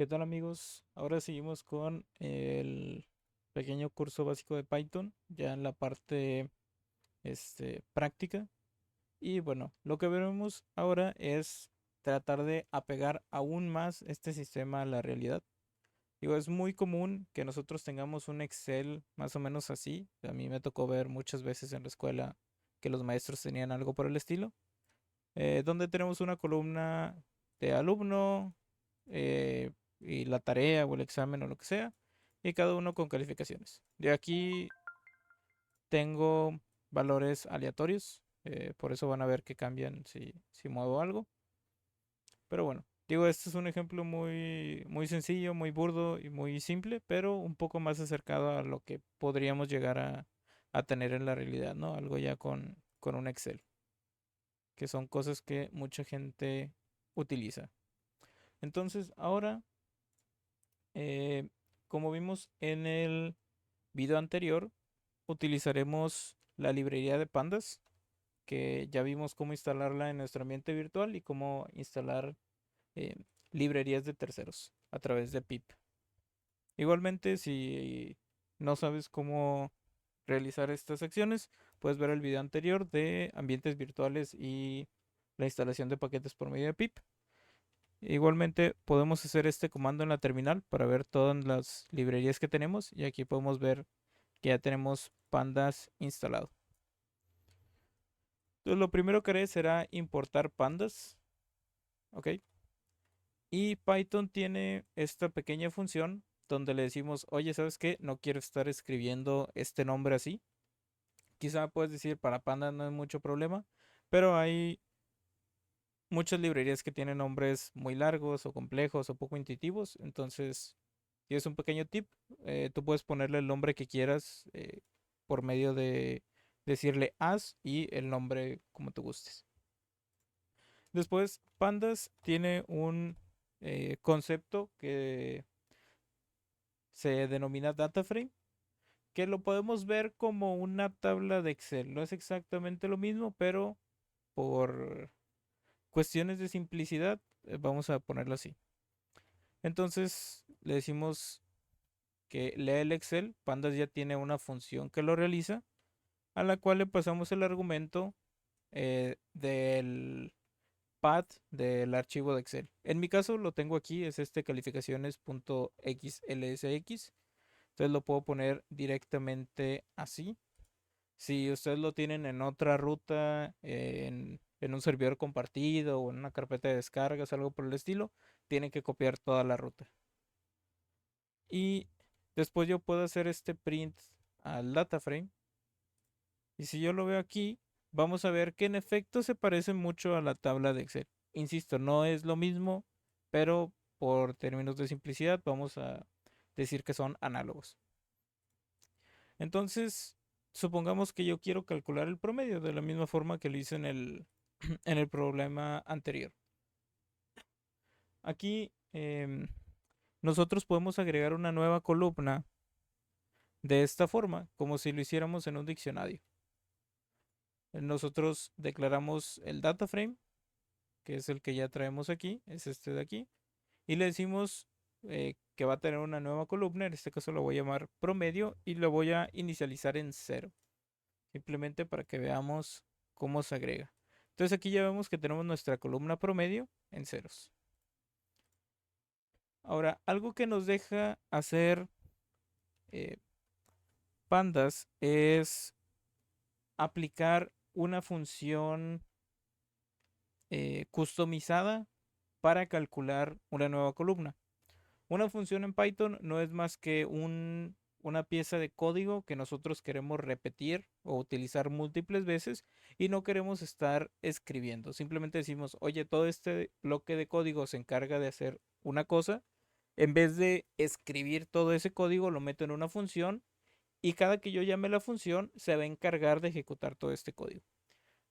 ¿Qué tal amigos? Ahora seguimos con el pequeño curso básico de Python, ya en la parte práctica. Y bueno, lo que veremos ahora es tratar de apegar aún más este sistema a la realidad. Digo, es muy común que nosotros tengamos un Excel más o menos así. A mí me tocó ver muchas veces en la escuela que los maestros tenían algo por el estilo, donde tenemos una columna de alumno, y la tarea o el examen o lo que sea, y cada uno con calificaciones. De aquí tengo valores aleatorios, por eso van a ver que cambian si muevo algo. Pero bueno, digo, este es un ejemplo muy sencillo, muy burdo y muy simple, pero un poco más acercado a lo que podríamos llegar a tener en la realidad, ¿no? Algo ya con un Excel, que son cosas que mucha gente utiliza. Entonces, ahora, eh, como vimos en el video anterior, utilizaremos la librería de pandas, que ya vimos cómo instalarla en nuestro ambiente virtual y cómo instalar eh, librerías de terceros a través de pip. Igualmente, si no sabes cómo realizar estas acciones, puedes ver el video anterior de ambientes virtuales y la instalación de paquetes por medio de pip. Igualmente podemos hacer este comando en la terminal para ver todas las librerías que tenemos y aquí podemos ver que ya tenemos pandas instalado. Entonces lo primero que haré será importar pandas, ¿ok? Y Python tiene esta pequeña función donde le decimos, oye, ¿sabes qué? No quiero estar escribiendo este nombre así. Quizá puedes decir, para panda no es mucho problema, pero hay muchas librerías que tienen nombres muy largos o complejos o poco intuitivos. Entonces, si es un pequeño tip, tú puedes ponerle el nombre que quieras, por medio de decirle as y el nombre como tú gustes. Después, Pandas tiene un concepto que se denomina data frame, que lo podemos ver como una tabla de Excel. No es exactamente lo mismo, pero por cuestiones de simplicidad, vamos a ponerlo así. Entonces le decimos que lee el Excel. Pandas ya tiene una función que lo realiza, a la cual le pasamos el argumento del path del archivo de Excel. En mi caso lo tengo aquí, es este calificaciones.xlsx. Entonces lo puedo poner directamente así. Si ustedes lo tienen en otra ruta, en un servidor compartido o en una carpeta de descargas, algo por el estilo, tienen que copiar toda la ruta. Y después yo puedo hacer este print al data frame. Y si yo lo veo aquí, vamos a ver que en efecto se parece mucho a la tabla de Excel. Insisto, no es lo mismo, pero por términos de simplicidad vamos a decir que son análogos. Entonces, supongamos que yo quiero calcular el promedio de la misma forma que lo hice en el problema anterior. Aquí nosotros podemos agregar una nueva columna de esta forma, como si lo hiciéramos en un diccionario. Nosotros declaramos el data frame, que es el que ya traemos aquí, es este de aquí, y le decimos que va a tener una nueva columna, en este caso lo voy a llamar promedio y lo voy a inicializar en 0, simplemente para que veamos cómo se agrega. Entonces aquí ya vemos que tenemos nuestra columna promedio en ceros. Ahora, algo que nos deja hacer eh, pandas es aplicar una función customizada para calcular una nueva columna. Una función en Python no es más que una pieza de código que nosotros queremos repetir o utilizar múltiples veces y no queremos estar escribiendo. Simplemente decimos, oye, todo este bloque de código se encarga de hacer una cosa. En vez de escribir todo ese código, lo meto en una función y cada que yo llame la función se va a encargar de ejecutar todo este código.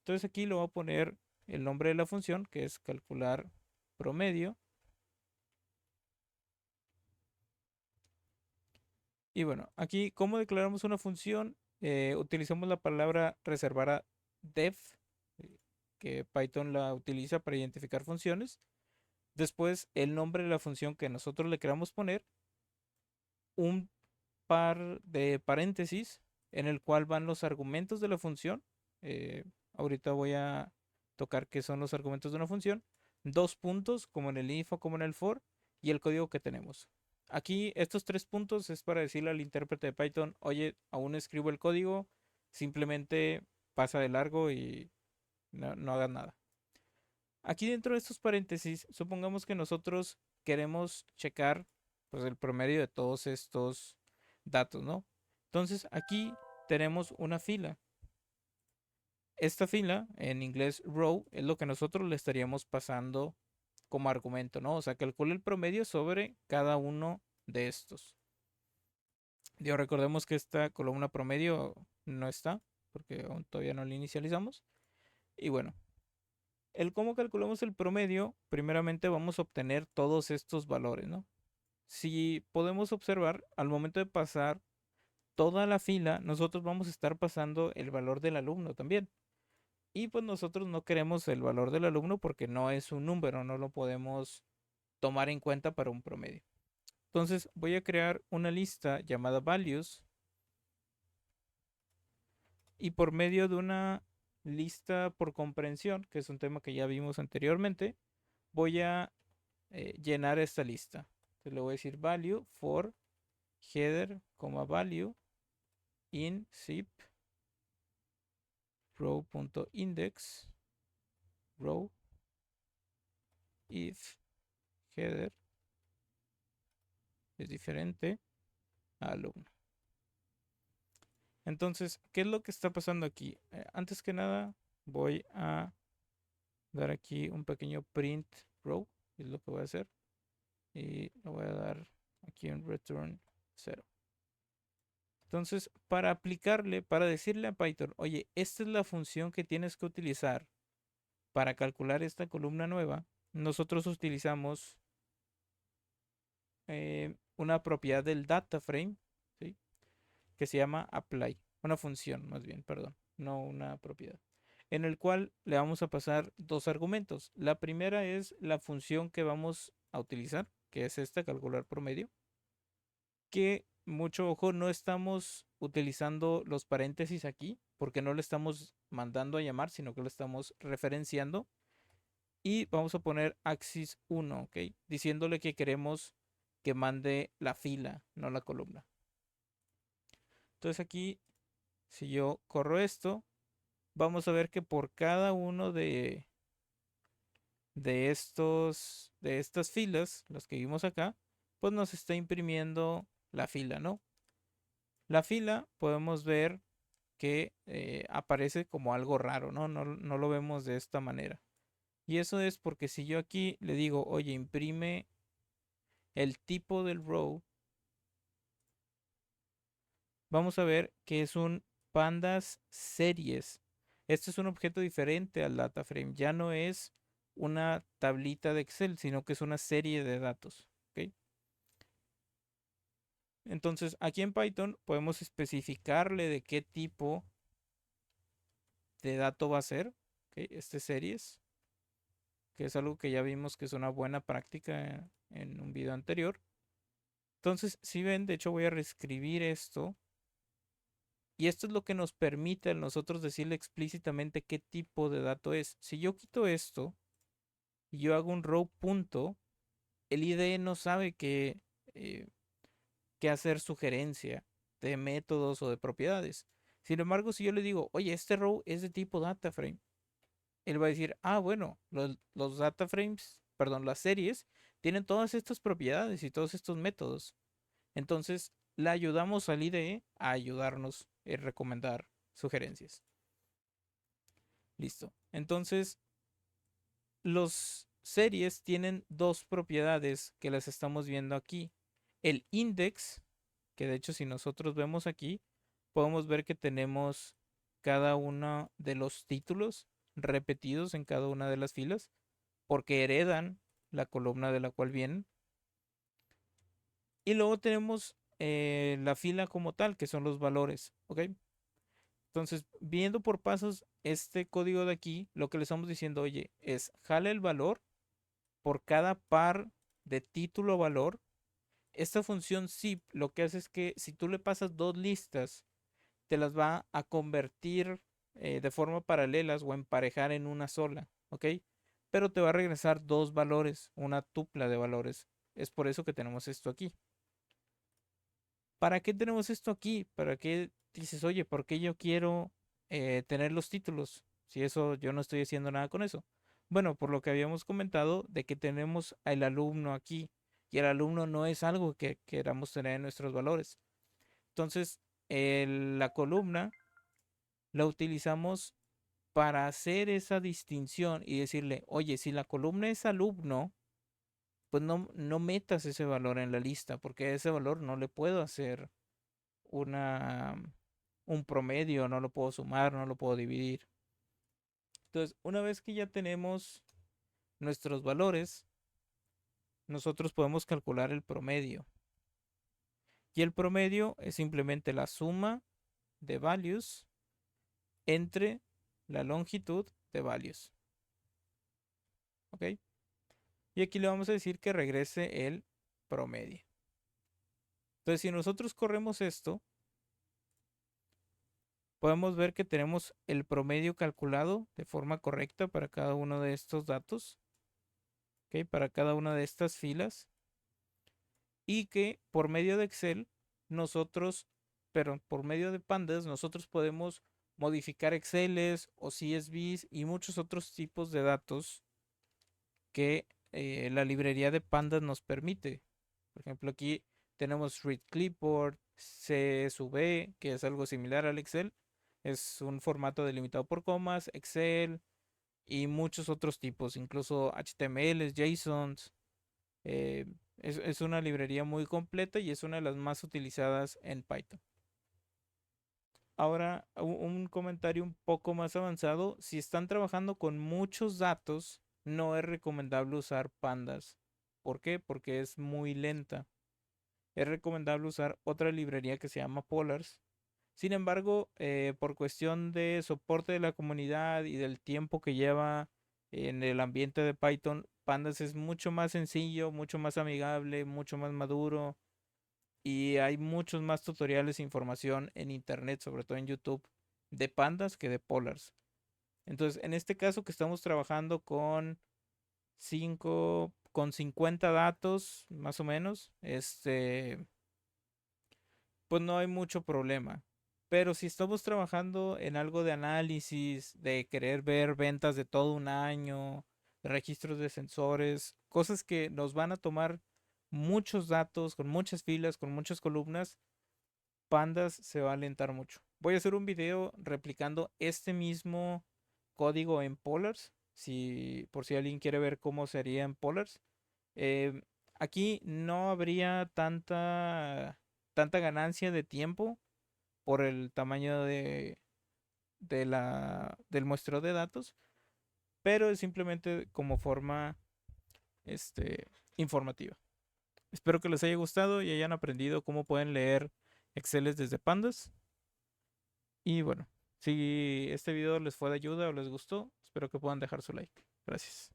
Entonces aquí le voy a poner el nombre de la función, que es calcular promedio. Y bueno, aquí, ¿cómo declaramos una función? Utilizamos la palabra reservar a def, que Python la utiliza para identificar funciones. Después, el nombre de la función que nosotros le queramos poner, un par de paréntesis en el cual van los argumentos de la función. Ahorita voy a tocar qué son los argumentos de una función. Dos puntos, como en el if o como en el for, y el código que tenemos. Aquí estos tres puntos es para decirle al intérprete de Python, oye, aún escribo el código, simplemente pasa de largo y no hagas nada. Aquí dentro de estos paréntesis, supongamos que nosotros queremos checar pues el promedio de todos estos datos, ¿no? Entonces aquí tenemos una fila. Esta fila, en inglés row, es lo que nosotros le estaríamos pasando como argumento, ¿no? O sea, calcula el promedio sobre cada uno de estos. Digo, recordemos que esta columna promedio no está, porque aún todavía no la inicializamos. Y bueno, el cómo calculamos el promedio, primeramente vamos a obtener todos estos valores, ¿no? Si podemos observar, al momento de pasar toda la fila, nosotros vamos a estar pasando el valor del alumno también. Y pues nosotros no queremos el valor del alumno porque no es un número, no lo podemos tomar en cuenta para un promedio. Entonces voy a crear una lista llamada values y por medio de una lista por comprensión, que es un tema que ya vimos anteriormente, voy a llenar esta lista. Entonces le voy a decir value for header, value in zip row.index row if header es diferente a alumno. Entonces, ¿qué es lo que está pasando aquí? Antes que nada, voy a dar aquí un pequeño print row, es lo que voy a hacer. Y lo voy a dar aquí un return 0. Entonces, para aplicarle, para decirle a Python, oye, esta es la función que tienes que utilizar para calcular esta columna nueva, nosotros utilizamos una propiedad del data frame, ¿sí? Que se llama apply, una función más bien, perdón, no una propiedad, en el cual le vamos a pasar dos argumentos. La primera es la función que vamos a utilizar, que es esta, calcular promedio, que mucho ojo, no estamos utilizando los paréntesis aquí, porque no le estamos mandando a llamar, sino que lo estamos referenciando. Y vamos a poner axis 1, ¿ok? Diciéndole que queremos que mande la fila, no la columna. Entonces aquí, si yo corro esto, vamos a ver que por cada uno de estas filas, las que vimos acá, pues nos está imprimiendo la fila, ¿no? La fila podemos ver que aparece como algo raro, ¿no? No lo vemos de esta manera. Y eso es porque si yo aquí le digo, oye, imprime el tipo del row, vamos a ver que es un pandas series. Este es un objeto diferente al data frame. Ya no es una tablita de Excel, sino que es una serie de datos. ¿Ok? Entonces, aquí en Python podemos especificarle de qué tipo de dato va a ser. ¿Ok? Este series, que es algo que ya vimos que es una buena práctica en un video anterior. Entonces, si ven, de hecho voy a reescribir esto. Y esto es lo que nos permite a nosotros decirle explícitamente qué tipo de dato es. Si yo quito esto y yo hago un row punto, el IDE no sabe qué hacer sugerencia de métodos o de propiedades. Sin embargo, si yo le digo, oye, este row es de tipo data frame, él va a decir, ah, bueno, los data frames, perdón, las series tienen todas estas propiedades y todos estos métodos. Entonces, le ayudamos al IDE a ayudarnos a recomendar sugerencias. Listo. Entonces, los series tienen dos propiedades que las estamos viendo aquí. El index, que de hecho si nosotros vemos aquí, podemos ver que tenemos cada uno de los títulos repetidos en cada una de las filas, porque heredan la columna de la cual vienen. Y luego tenemos la fila como tal, que son los valores. ¿Ok? Entonces, viendo por pasos este código de aquí, lo que le estamos diciendo, oye, es jala el valor por cada par de título valor. Esta función zip lo que hace es que si tú le pasas dos listas, te las va a convertir de forma paralelas o emparejar en una sola, ¿ok? Pero te va a regresar dos valores, una tupla de valores. Es por eso que tenemos esto aquí. ¿Para qué tenemos esto aquí? ¿Para qué dices, oye, por qué yo quiero tener los títulos? Si eso yo no estoy haciendo nada con eso. Bueno, por lo que habíamos comentado de que tenemos al alumno aquí y el alumno no es algo que queramos tener en nuestros valores. Entonces, la columna la utilizamos para hacer esa distinción y decirle, oye, si la columna es alumno, pues no metas ese valor en la lista, porque a ese valor no le puedo hacer una, un promedio, no lo puedo sumar, no lo puedo dividir. Entonces, una vez que ya tenemos nuestros valores, nosotros podemos calcular el promedio. Y el promedio es simplemente la suma de values entre la longitud de values. ¿Ok? Y aquí le vamos a decir que regrese el promedio. Entonces, si nosotros corremos esto, podemos ver que tenemos el promedio calculado de forma correcta para cada uno de estos datos, ¿ok? Para cada una de estas filas. Y que por medio de Excel, nosotros, pero por medio de Pandas, nosotros podemos modificar Exceles o CSVs y muchos otros tipos de datos que la librería de Pandas nos permite. Por ejemplo, aquí tenemos Read Clipboard, CSV, que es algo similar al Excel. Es un formato delimitado por comas, Excel y muchos otros tipos, incluso HTML, JSONs. eh, es una librería muy completa y es una de las más utilizadas en Python. Ahora, un comentario un poco más avanzado. Si están trabajando con muchos datos, no es recomendable usar Pandas. ¿Por qué? Porque es muy lenta. Es recomendable usar otra librería que se llama Polars. Sin embargo, por cuestión de soporte de la comunidad y del tiempo que lleva en el ambiente de Python, Pandas es mucho más sencillo, mucho más amigable, mucho más maduro y hay muchos más tutoriales e información en internet, sobre todo en YouTube, de Pandas que de Polars. Entonces, en este caso que estamos trabajando con 50 datos, más o menos, pues no hay mucho problema. Pero si estamos trabajando en algo de análisis, de querer ver ventas de todo un año, registros de sensores, cosas que nos van a tomar muchos datos, con muchas filas, con muchas columnas, Pandas se va a alentar mucho. Voy a hacer un video replicando este mismo código en Polars, por si alguien quiere ver cómo sería en Polars. Eh, Aquí no habría tanta ganancia de tiempo por el tamaño del muestreo de datos, pero es simplemente como forma informativa. Espero que les haya gustado y hayan aprendido cómo pueden leer Exceles desde Pandas. Y bueno, si este video les fue de ayuda o les gustó, espero que puedan dejar su like. Gracias.